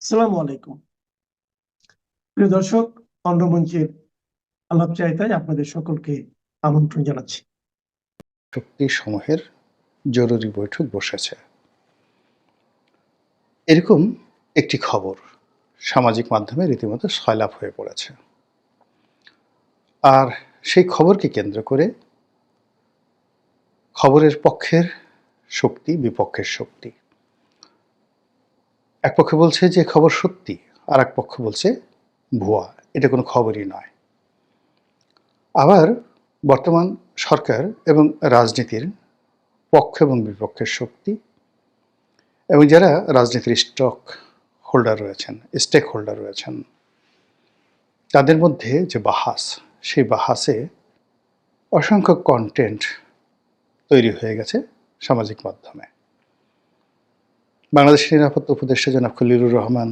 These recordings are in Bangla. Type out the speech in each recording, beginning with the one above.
আসসালামু আলাইকুম। প্রিয় দর্শক, অন্যমঞ্চের আলাপচারিতায় আপনাদের সকলকে আমন্ত্রণ জানাচ্ছি। শক্তিসমূহের জরুরি বৈঠক বসেছে। এরকম একটি খবর সামাজিক মাধ্যমে রীতিমতো সয়লাব হয়ে পড়েছে। আর সেই খবরকে কেন্দ্র করে খবরের পক্ষের শক্তি, বিপক্ষের শক্তি। এক পক্ষ বলছে যে খবর সত্যি, আর এক পক্ষ বলছে ভুয়া, এটা কোনো খবরই নয়। আবার বর্তমান সরকার এবং রাজনীতির পক্ষ এবং বিপক্ষের শক্তি এবং যারা রাজনীতির স্টেক হোল্ডার রয়েছেন তাদের মধ্যে যে বাহাস, সেই বাহাসে অসংখ্য কন্টেন্ট তৈরি হয়ে গেছে সামাজিক মাধ্যমে। বাংলাদেশের নিরাপত্তা উপদেষ্টা জনাব খলিলুর রহমান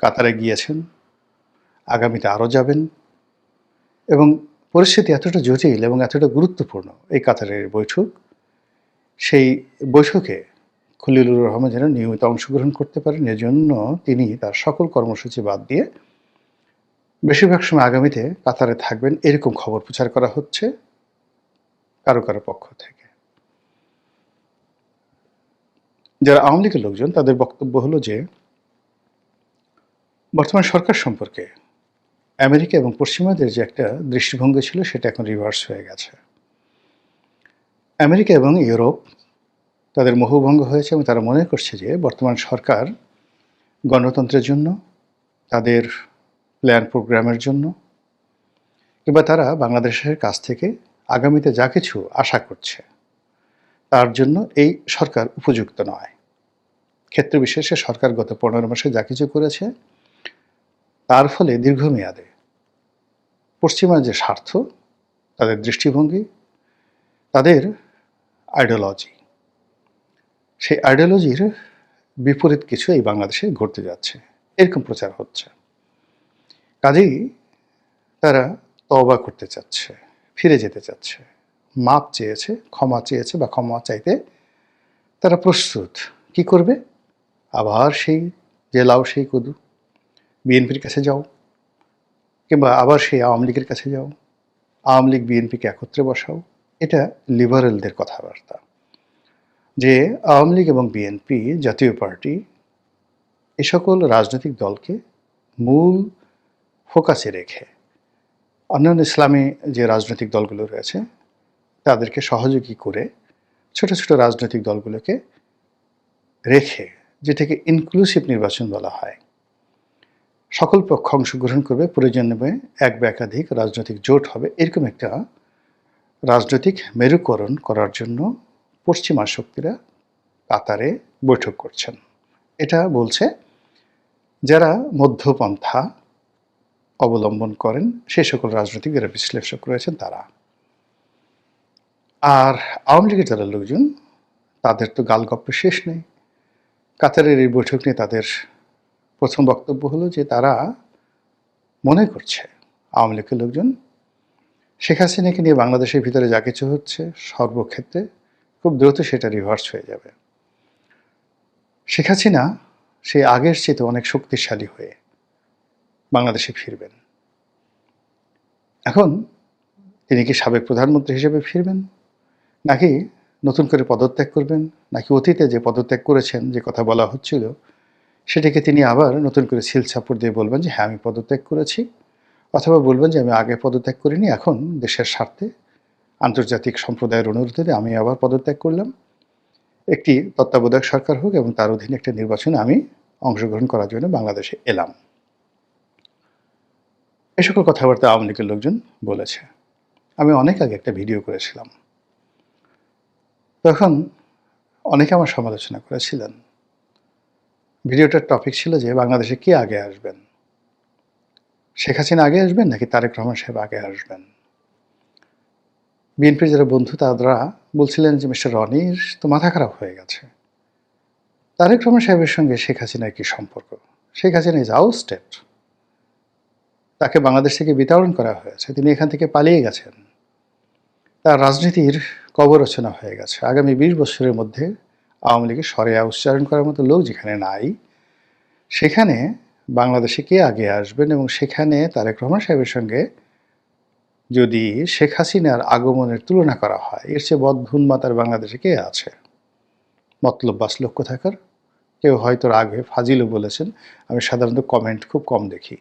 কাতারে গিয়েছেন, আগামীতে আরও যাবেন, এবং পরিস্থিতি এতটা জটিল এবং এতটা গুরুত্বপূর্ণ এই কাতারের বৈঠক, সেই বৈঠকে খলিলুর রহমান যেন নিয়মিত অংশগ্রহণ করতে পারেন, এজন্য তিনি তার সকল কর্মসূচি বাদ দিয়ে বেশিরভাগ সময় আগামীতে কাতারে থাকবেন, এরকম খবর প্রচার করা হচ্ছে কারো কারো পক্ষ থেকে। যারা আওয়ামী লীগের লোকজন তাদের বক্তব্য হলো যে বর্তমান সরকার সম্পর্কে আমেরিকা এবং পশ্চিমাদের যে একটা দৃষ্টিভঙ্গি ছিল সেটা এখন রিভার্স হয়ে গেছে। আমেরিকা এবং ইউরোপ তাদের মোহভঙ্গ হয়েছে এবং তারা মনে করছে যে বর্তমান সরকার গণতন্ত্রের জন্য, তাদের প্ল্যান প্রোগ্রামের জন্য, কিংবা তারা বাংলাদেশের কাছ থেকে আগামীতে যা কিছু আশা করছে তার জন্য এই সরকার উপযুক্ত নয়। ক্ষেত্র বিশেষে সরকার গত 15 মাসে যা কিছু করেছে তার ফলে দীর্ঘমেয়াদে পশ্চিমা যে স্বার্থ, তাদের দৃষ্টিভঙ্গি, তাদের আইডিওলজি, সেই আইডিওলজির বিপরীত কিছু এই বাংলাদেশে ঘটতে যাচ্ছে, এরকম প্রচার হচ্ছে। কাজেই তারা তওবা করতে চাচ্ছে, ফিরে যেতে চাচ্ছে, মাপ চেয়েছে, ক্ষমা চেয়েছে বা ক্ষমা চাইতে তারা প্রস্তুত। কি করবে? আবার সেই যে লাউ সেই কদু, বিএনপির কাছে যাও, কিংবা আবার সেই আওয়ামী লীগের কাছে যাও, আওয়ামী লীগ বিএনপিকে একত্রে বসাও। এটা লিবারেলদের কথাবার্তা, যে আওয়ামী লীগ এবং বিএনপি জাতীয় পার্টি এ সকল রাজনৈতিক দলকে মূল ফোকাসে রেখে অন্যান্য ইসলামী যে রাজনৈতিক দলগুলো রয়েছে তাদেরকে সহযোগী করে ছোট ছোট রাজনৈতিক দলগুলোকে রেখে, যেটাকে ইনক্লুসিভ নির্বাচন বলা হয়, সকল পক্ষ অংশগ্রহণ করবে, প্রয়োজনে এক বা একাধিক রাজনৈতিক জোট হবে, এরকম একটা রাজনৈতিক মেরুকরণ করার জন্য পশ্চিমা শক্তিরা কাতারে বৈঠক করছেন। এটা বলছে যারা মধ্যপন্থা অবলম্বন করেন সেই সকল রাজনৈতিক যারা বিশ্লেষক রয়েছেন তারা। আর আওয়ামী লীগের যারা লোকজন তাদের তো গালগপ্পের শেষ নেই। কাতারের এই বৈঠক নিয়ে তাদের প্রথম বক্তব্য হলো যে তারা মনে করছে আওয়ামী লীগের লোকজন শেখ হাসিনাকে নিয়ে বাংলাদেশের ভিতরে যা কিছু হচ্ছে সর্বক্ষেত্রে খুব দ্রুত সেটা রিভার্স হয়ে যাবে। শেখ হাসিনা সে আগের চেয়ে অনেক শক্তিশালী হয়ে বাংলাদেশে ফিরবেন। এখন তিনি কি সাবেক প্রধানমন্ত্রী হিসেবে ফিরবেন, নাকি নতুন করে পদত্যাগ করবেন, নাকি অতীতে যে পদত্যাগ করেছেন যে কথা বলা হচ্ছিল সেটাকে তিনি আবার নতুন করে সিল সাপোর্ট দিয়ে বলবেন যে হ্যাঁ আমি পদত্যাগ করেছি, অথবা বলবেন যে আমি আগে পদত্যাগ করিনি, এখন দেশের স্বার্থে আন্তর্জাতিক সম্প্রদায়ের অনুরোধে আমি আবার পদত্যাগ করলাম, একটি তত্ত্বাবধায়ক সরকার হোক এবং তার অধীনে একটা নির্বাচনে আমি অংশগ্রহণ করার জন্য বাংলাদেশে এলাম। এ সকল কথাবার্তা আওয়ামী লীগের লোকজন বলেছে। আমি অনেক আগে একটা ভিডিও করেছিলাম, তখন অনেকে আমার সমালোচনা করেছিলেন। ভিডিওটার টপিক ছিল যে বাংলাদেশে কে আগে আসবেন, শেখ হাসিনা আগে আসবেন নাকি তারেক রহমান সাহেব আগে আসবেন। বিএনপির যারা বন্ধু তারা বলছিলেন যে মিস্টার রনির তো মাথা খারাপ হয়ে গেছে, তারেক রহমান সাহেবের সঙ্গে শেখ হাসিনার কি সম্পর্ক? শেখ হাসিনা ইজ আউটস্টেড, তাকে বাংলাদেশ থেকে বিতাড়ন করা হয়েছে, তিনি এখান থেকে পালিয়ে গেছেন, তার রাজনীতির কবর রচনা হয়ে গেছে। আগামী 20 বছরের মধ্যে আওয়ামী লীগের সরেয়া উচ্চারণ করার মতো লোক যেখানে নাই সেখানে বাংলাদেশে কে আগে আসবেন এবং সেখানে তারেক রহমান সাহেবের সঙ্গে যদি শেখ হাসিনার আগমনের তুলনা করা হয়, এর চেয়ে বদভুন্মাতার বাংলাদেশে কে আছে? মতলব বাস লোক কোথাকার। কেউ হয়তো রাগে ফাজিলও বলেছেন, আমি সাধারণত কমেন্ট খুব কম দেখি।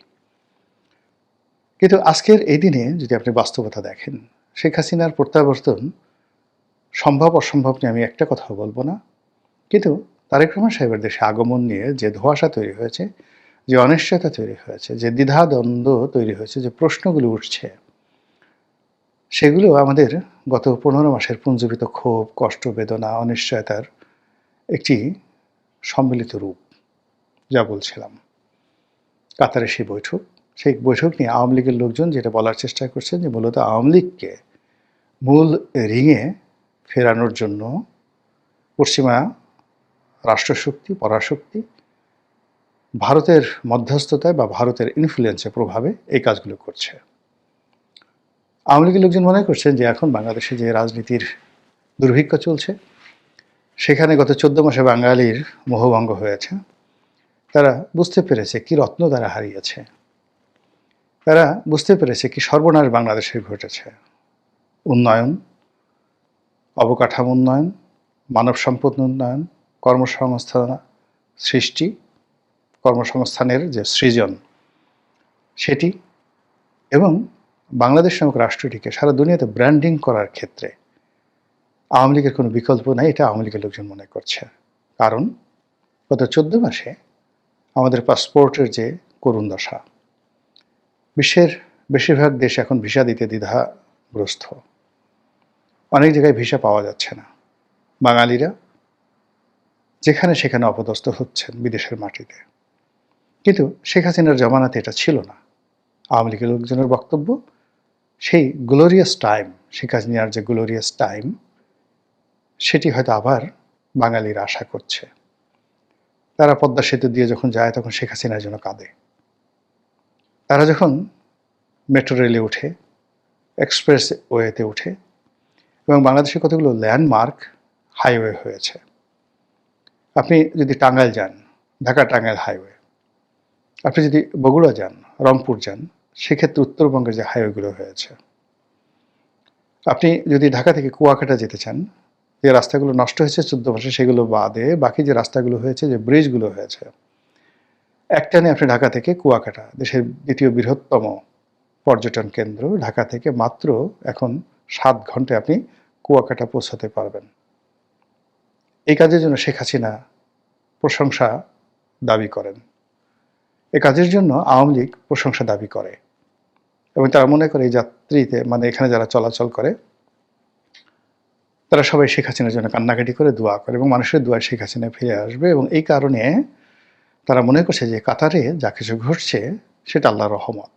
কিন্তু আজকের এই দিনে যদি আপনি বাস্তবতা দেখেন, শেখ হাসিনার প্রত্যাবর্তন সম্ভব অসম্ভব নিয়ে আমি একটা কথাও বলবো না, কিন্তু তারেক রহমান সাহেবের দেশে আগমন নিয়ে যে ধোঁয়াশা তৈরি হয়েছে, যে অনিশ্চয়তা তৈরি হয়েছে, যে দ্বিধাদ্বন্দ্ব তৈরি হয়েছে, যে প্রশ্নগুলো উঠছে, সেগুলো আমাদের গত 15 মাসের পুঞ্জীভূত ক্ষোভ, কষ্ট, বেদনা, অনিশ্চয়তার একটি সম্মিলিত রূপ। যা বলছিলাম, কাতারে সেই বৈঠক নিয়ে আওয়ামী লীগের লোকজন যেটা বলার চেষ্টা করছেন যে মূলত আওয়ামী লীগকে মূল রিংয়ে ফেরানোর জন্য পশ্চিমা রাষ্ট্রশক্তি, পরাশক্তি ভারতের মধ্যস্থতায় বা ভারতের ইনফ্লুয়েন্সে প্রভাবে এই কাজগুলো করছে। আওয়ামী লীগের লোকজন মনে করছেন যে এখন বাংলাদেশে যে রাজনীতির দুর্ভিক্ষ চলছে, সেখানে গত 14 মাসে বাঙালির মোহভঙ্গ হয়েছে। তারা বুঝতে পেরেছে কি রত্ন তারা হারিয়েছে, তারা বুঝতে পেরেছে কি সর্বনাশ বাংলাদেশে ঘটেছে। উন্নয়ন, অবকাঠামো উন্নয়ন, মানব সম্পদ উন্নয়ন, কর্মসংস্থান সৃষ্টি, কর্মসংস্থানের যে সৃজন সেটি, এবং বাংলাদেশ নামক রাষ্ট্রটিকে সারা দুনিয়াতে ব্র্যান্ডিং করার ক্ষেত্রে আওয়ামী লীগের কোনো বিকল্প নাই, এটা আওয়ামী লীগের লোকজন মনে করছে। কারণ গত 14 মাসে আমাদের পাসপোর্টের যে করুণ দশা, বিশ্বের বেশিরভাগ দেশ এখন ভিসা দিতে দ্বিধাগ্রস্ত। অনেক জায়গায় ভিসা পাওয়া যাচ্ছে না। বাঙালিরা যেখানে সেখানে অপদস্থ হচ্ছেন বিদেশের মাটিতে। কিন্তু শেখ হাসিনার জমানাতে এটা ছিল না। আওয়ামী লীগের লোকজনের বক্তব্য, সেই গ্লোরিয়াস টাইম, শেখ হাসিনার যে গ্লোরিয়াস টাইম, সেটি হয়তো আবার বাঙালিরা আশা করছে। তারা পদ্মা সেতু দিয়ে যখন যায় তখন শেখ হাসিনার জন্য কাঁদে। তারা যখন মেট্রো রেলে উঠে, এক্সপ্রেস ওয়েতে উঠে, এবং বাংলাদেশে কতগুলো ল্যান্ডমার্ক হাইওয়ে হয়েছে। আপনি যদি টাঙ্গাইল যান, ঢাকা টাঙ্গাইল হাইওয়ে, আপনি যদি বগুড়া যান, রংপুর যান, সেক্ষেত্রে উত্তরবঙ্গের যে হাইওয়েগুলো হয়েছে। আপনি যদি ঢাকা থেকে কুয়াকাটা যেতে চান, যে রাস্তাগুলো নষ্ট হয়েছে 14 মাসে, সেগুলো বাদে বাকি যে রাস্তাগুলো হয়েছে, যে ব্রিজগুলো হয়েছে, একটানে আপনি ঢাকা থেকে কুয়াকাটা, দেশের দ্বিতীয় বৃহত্তম পর্যটন কেন্দ্র, ঢাকা থেকে মাত্র এখন 7 ঘন্টায় আপনি কুয়াকাটা পৌঁছাতে পারবেন। এই কাজের জন্য শেখ হাসিনা প্রশংসা দাবি করেন। এ কাজের জন্য আওয়ামী লীগ প্রশংসা দাবি করে, এবং তারা মনে করে এই যাত্রীতে, মানে এখানে যারা চলাচল করে, তারা সবাই শেখ হাসিনার জন্য কান্নাকাটি করে দোয়া করে, এবং মানুষের দোয়ায় শেখ হাসিনা ফিরে আসবে। এবং এই কারণে তারা মনে করছে যে কাতারে যা কিছু ঘটছে সেটা আল্লাহর রহমত,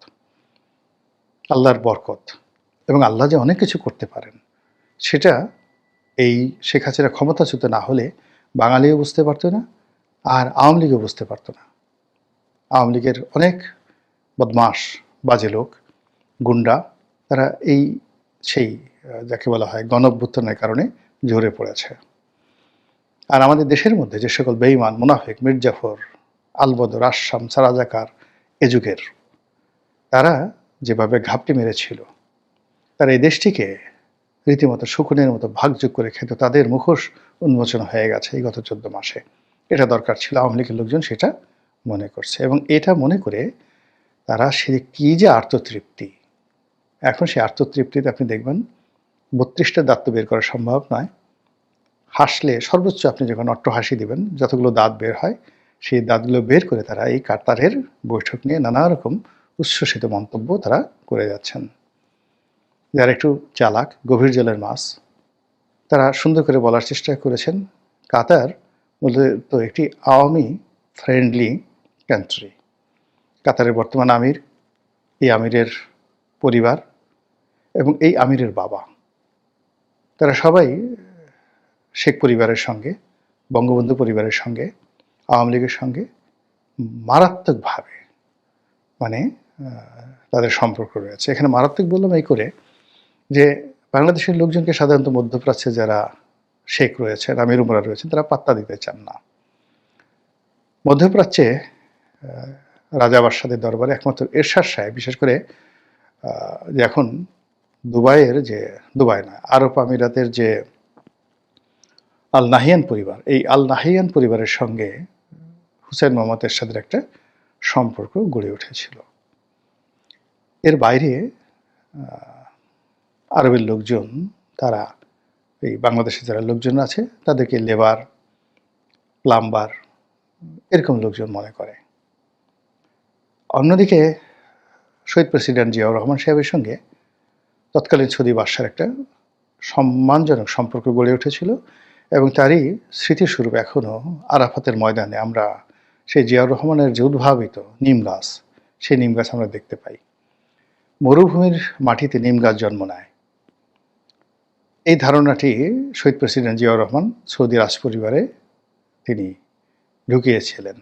আল্লাহর বরকত, এবং আল্লাহ যে অনেক কিছু করতে পারেন সেটা এই শেখ হাসিনা ক্ষমতাচ্যুত না হলে বাঙালিও বুঝতে পারতো না, আর আওয়ামী লীগও বুঝতে পারতো না। আওয়ামী লীগের অনেক বদমাস, বাজে লোক, গুন্ডা, তারা এই সেই যাকে বলা হয় গণঅভ্যুত্থানের কারণে ঝরে পড়েছে। আর আমাদের দেশের মধ্যে যে সকল বেঈমান, মুনাফিক, মির্জাফর, আলবদর, আসাম, সারাজাকার এ যুগের, তারা যেভাবে ঘাপটি মেরেছিল, তারা এই দেশটিকে রীতিমতো শকুনের মতো ভাগযোগ করে খেত, তাদের মুখোশ উন্মোচন হয়ে গেছে এই গত 14 মাসে। এটা দরকার ছিল, আওয়ামী লীগের লোকজন সেটা মনে করছে, এবং এটা মনে করে তারা সে কী যে আত্মতৃপ্তি, এখন সেই আত্মতৃপ্তিতে আপনি দেখবেন 32টা দাঁত তো বের করা সম্ভব নয়। হাসলে সর্বোচ্চ আপনি যখন অট্টহাসি দিবেন, যতগুলো দাঁত বের হয়, সেই দাঁতগুলো বের করে তারা এই কাতারের বৈঠক নিয়ে নানা রকম উচ্ছ্বসিত মন্তব্য তারা করে যাচ্ছেন। যারা একটু চালাক, গভীর জলের মাছ, তারা সুন্দর করে বলার চেষ্টা করেছেন কাতার মূলত একটি আওয়ামী ফ্রেন্ডলি কান্ট্রি। কাতারের বর্তমান আমির, এই আমিরের পরিবার এবং এই আমিরের বাবা, তারা সবাই শেখ পরিবারের সঙ্গে, বঙ্গবন্ধু পরিবারের সঙ্গে, আওয়ামী লীগের সঙ্গে মারাত্মকভাবে মানে তাদের সম্পর্ক রয়েছে। এখানে মারাত্মক বললাম এই করে যে বাংলাদেশের লোকজনকে সাধারণত মধ্যপ্রাচ্যে যারা শেখ রয়েছেন, আমির উমরা রয়েছেন, তারা পাত্তা দিতে চান না। মধ্যপ্রাচ্যে রাজা বাদশাদের দরবারে একমাত্র এরশাদ সাহেব, বিশেষ করে যে এখন দুবাই না, আরব আমিরাতের যে আল নাহিয়ান পরিবার, এই আল নাহিয়ান পরিবারের সঙ্গে হুসেন মোহাম্মদ এরশাদের একটা সম্পর্ক গড়ে উঠেছিল। এর বাইরে আরবের লোকজন, তারা এই বাংলাদেশে যারা লোকজন আছে তাদেরকে লেবার, প্লাম্বার এরকম লোকজন মনে করে। অন্যদিকে শহীদ প্রেসিডেন্ট জিয়াউর রহমান সাহেবের সঙ্গে তৎকালীন সৌদি বাদশার একটা সম্মানজনক সম্পর্ক গড়ে উঠেছিল, এবং তারই স্মৃতিস্বরূপ এখনও আরাফাতের ময়দানে আমরা সেই জিয়াউর রহমানের যে উদ্ভাবিত নিম গাছ, সেই নিম গাছ আমরা দেখতে পাই। মরুভূমির মাটিতে নিম গাছ জন্ম নেয়, এই ধারণাটি শহীদ প্রেসিডেন্ট জিয়াউর রহমান সৌদি রাজপরিবারে তিনি ঢুকিয়েছিলেন,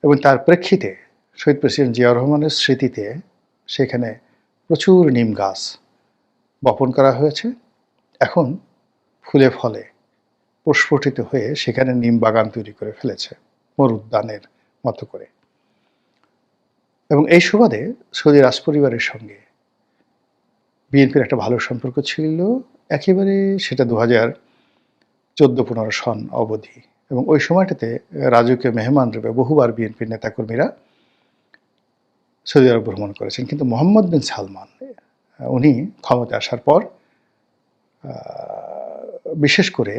এবং তার প্রেক্ষিতে শহীদ প্রেসিডেন্ট জিয়াউর রহমানের স্মৃতিতে সেখানে প্রচুর নিম গাছ বপন করা হয়েছে। এখন ফুলে ফলে প্রস্ফুটিত হয়ে সেখানে নিম বাগান তৈরি করে ফেলেছে, মরুদ্যানের মতো করে। এবং এই সুবাদে সৌদি রাজপরিবারের সঙ্গে বিএনপির একটা ভালো সম্পর্ক ছিল একেবারে, সেটা 2014-15 সন অবধি। এবং ওই সময়টাতে রাজকীয় মেহমান রূপে বহুবার বিএনপির নেতাকর্মীরা সৌদি আরব ভ্রমণ করেছেন। কিন্তু মোহাম্মদ বিন সালমান উনি ক্ষমতা আসার পর, বিশেষ করে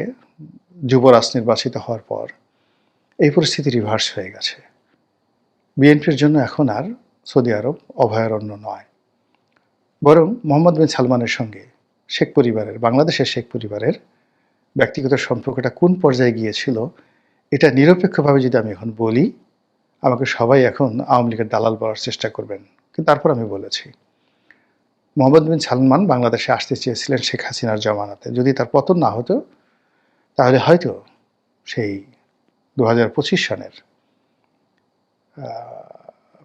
যুবরাজ নির্বাচিত হওয়ার পর, এই পরিস্থিতি রিভার্স হয়ে গেছে। বিএনপির জন্য এখন আর সৌদি আরব অভয়ারণ্য নয়, বরং মোহাম্মদ বিন সালমানের সঙ্গে শেখ পরিবারের, বাংলাদেশের শেখ পরিবারের ব্যক্তিগত সম্পর্কটা কোন পর্যায়ে গিয়েছিল, এটা নিরপেক্ষভাবে যদি আমি এখন বলি, আমাকে সবাই এখন আওয়ামী লীগের দালাল বলার চেষ্টা করবেন। কিন্তু তারপর আমি বলেছি, মোহাম্মদ বিন সালমান বাংলাদেশে আসতে চেয়েছিলেন শেখ হাসিনার জমানাতে। যদি তার পতন না হতো, তাহলে হয়তো সেই 2025 সনের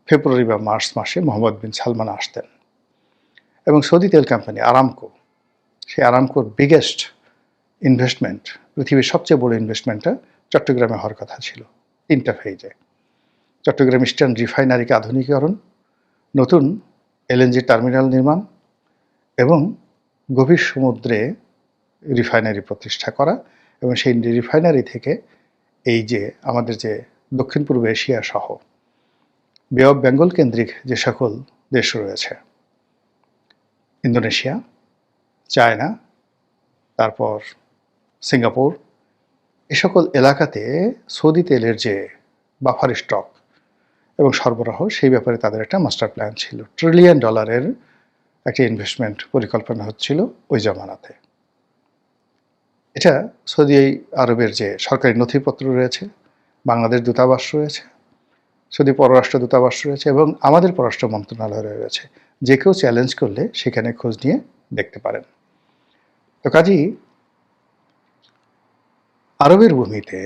ফেব্রুয়ারি বা মার্চ মাসে মোহাম্মদ বিন সালমান আসতেন। এবং সৌদি তেল কোম্পানি আরামকো, সেই আরামকোর বিগেস্ট ইনভেস্টমেন্ট, পৃথিবীর সবচেয়ে বড় ইনভেস্টমেন্টটা চট্টগ্রামে হওয়ার কথা ছিল 3টা ফেজে। চট্টগ্রাম ইস্টার্ন রিফাইনারিকে আধুনিকীকরণ, নতুন এলএনজি টার্মিনাল নির্মাণ, এবং গভীর সমুদ্রে রিফাইনারি প্রতিষ্ঠা করা, এবং সেই রিফাইনারি থেকে এই যে আমাদের যে দক্ষিণ পূর্ব এশিয়া সহ বে অফ বেঙ্গল কেন্দ্রিক যে সকল দেশ রয়েছে, ইন্দোনেশিয়া, চায়না, তারপর সিঙ্গাপুর, এ সকল এলাকাতে সৌদি তেলের যে বাফার স্টক এবং সরবরাহ, সেই ব্যাপারে তাদের একটা মাস্টার প্ল্যান ছিল। $1 ট্রিলিয়ন একটা ইনভেস্টমেন্ট পরিকল্পনা হচ্ছিল ওই জমানাতে। এটা সৌদি আরবের যে সরকারি নথিপত্র রয়েছে, বাংলাদেশ দূতাবাস রয়েছে, সৌদি পররাষ্ট্র দূতাবাস রয়েছে, এবং আমাদের পররাষ্ট্র মন্ত্রণালয় রয়েছে। যে কেউ চ্যালেঞ্জ করলে সেখানে খোঁজ নিয়ে দেখতে পারেন। তো কাজেই আরবের ভূমিতে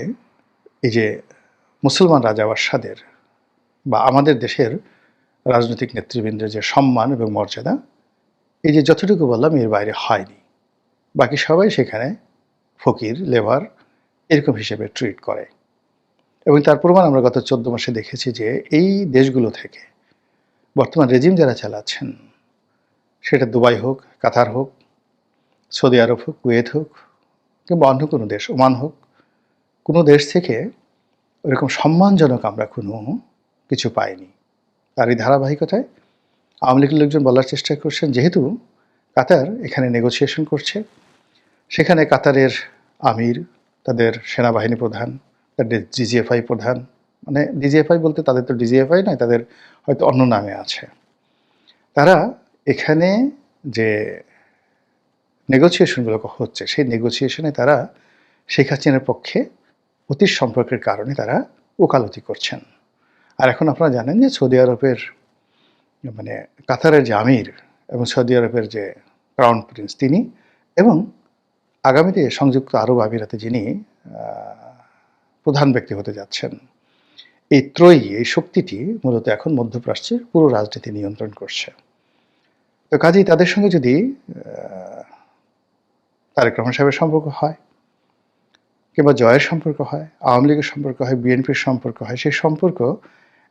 এই যে মুসলমান রাজা বাদশাদের বা আমাদের দেশের রাজনৈতিক নেতৃবৃন্দের যে সম্মান এবং মর্যাদা, এই যে যতটুকু বললাম এর বাইরে হয়নি। বাকি সবাই সেখানে ফকির, লেবার এরকম হিসেবে ট্রিট করে। এবং তার প্রমাণ আমরা গত 14 মাসে দেখেছি যে এই দেশগুলো থেকে বর্তমান রেজিম যারা চালাচ্ছেন, সেটা দুবাই হোক, কাতার হোক, সৌদি আরব হোক, কুয়েত হোক, কিংবা অন্য কোনো দেশ, ওমান হোক, কোনো দেশ থেকে ওরকম সম্মানজনক আমরা কোনো কিছু পাইনি। তার এই ধারাবাহিকতায় আওয়ামী লীগের লোকজন বলার চেষ্টা করছেন, যেহেতু কাতার এখানে নেগোসিয়েশন করছে, সেখানে কাতারের আমির, তাদের সেনাবাহিনী প্রধান, তাদের ডিজিএফআই প্রধান, মানে ডিজিএফআই বলতে তাদের তো ডিজিএফআই নয়, তাদের হয়তো অন্য নামে আছে, তারা এখানে যে নেগোসিয়েশনগুলো হচ্ছে, সেই নেগোসিয়েশনে তারা শেখ হাসিনার পক্ষে অতীত সম্পর্কের কারণে তারা ওকালতি করছেন। আর এখন আপনারা জানেন যে সৌদি আরবের, মানে কাতারের যে আমির এবং সৌদি আরবের যে ক্রাউন প্রিন্স, তিনি এবং আগামীতে সংযুক্ত আরব আমিরাতে যিনি প্রধান ব্যক্তি হতে যাচ্ছেন, এই ত্রয়ী, এই শক্তিটি মূলত এখন মধ্যপ্রাচ্যের পুরো রাজনীতি নিয়ন্ত্রণ করছে। তো কাজেই তাদের সঙ্গে যদি তারেক রহমান সাহেবের সম্পর্ক হয়, কিংবা জয়ের সম্পর্ক হয়, আওয়ামী লীগের সম্পর্ক হয়, বিএনপির সম্পর্ক হয়, সেই সম্পর্ক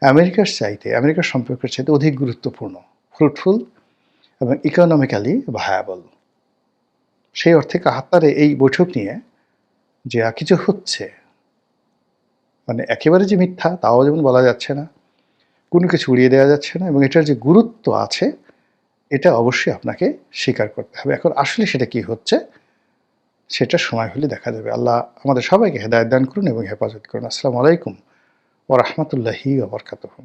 আমেরিকার সম্পর্কের চাইতে অধিক গুরুত্বপূর্ণ, ফ্রুটফুল এবং ইকোনমিক্যালি ভায়াবল। সেই অর্থে কাহাত্তারে এই বৈঠক নিয়ে যে কিছু হচ্ছে, মানে একেবারে যে মিথ্যা তাও যেমন বলা যাচ্ছে না, কোনো কিছু উড়িয়ে দেওয়া যাচ্ছে না, এবং এটার যে গুরুত্ব আছে এটা অবশ্যই আপনাকে স্বীকার করতে হবে। এখন আসলে সেটা কি হচ্ছে সেটা সময় হলে দেখা যাবে। আল্লাহ আমাদের সবাইকে হেদায়েত দান করুন এবং হেফাজত করুন। আসসালামু আলাইকুম ওয়া রাহমাতুল্লাহি ওয়া বারাকাতুহু।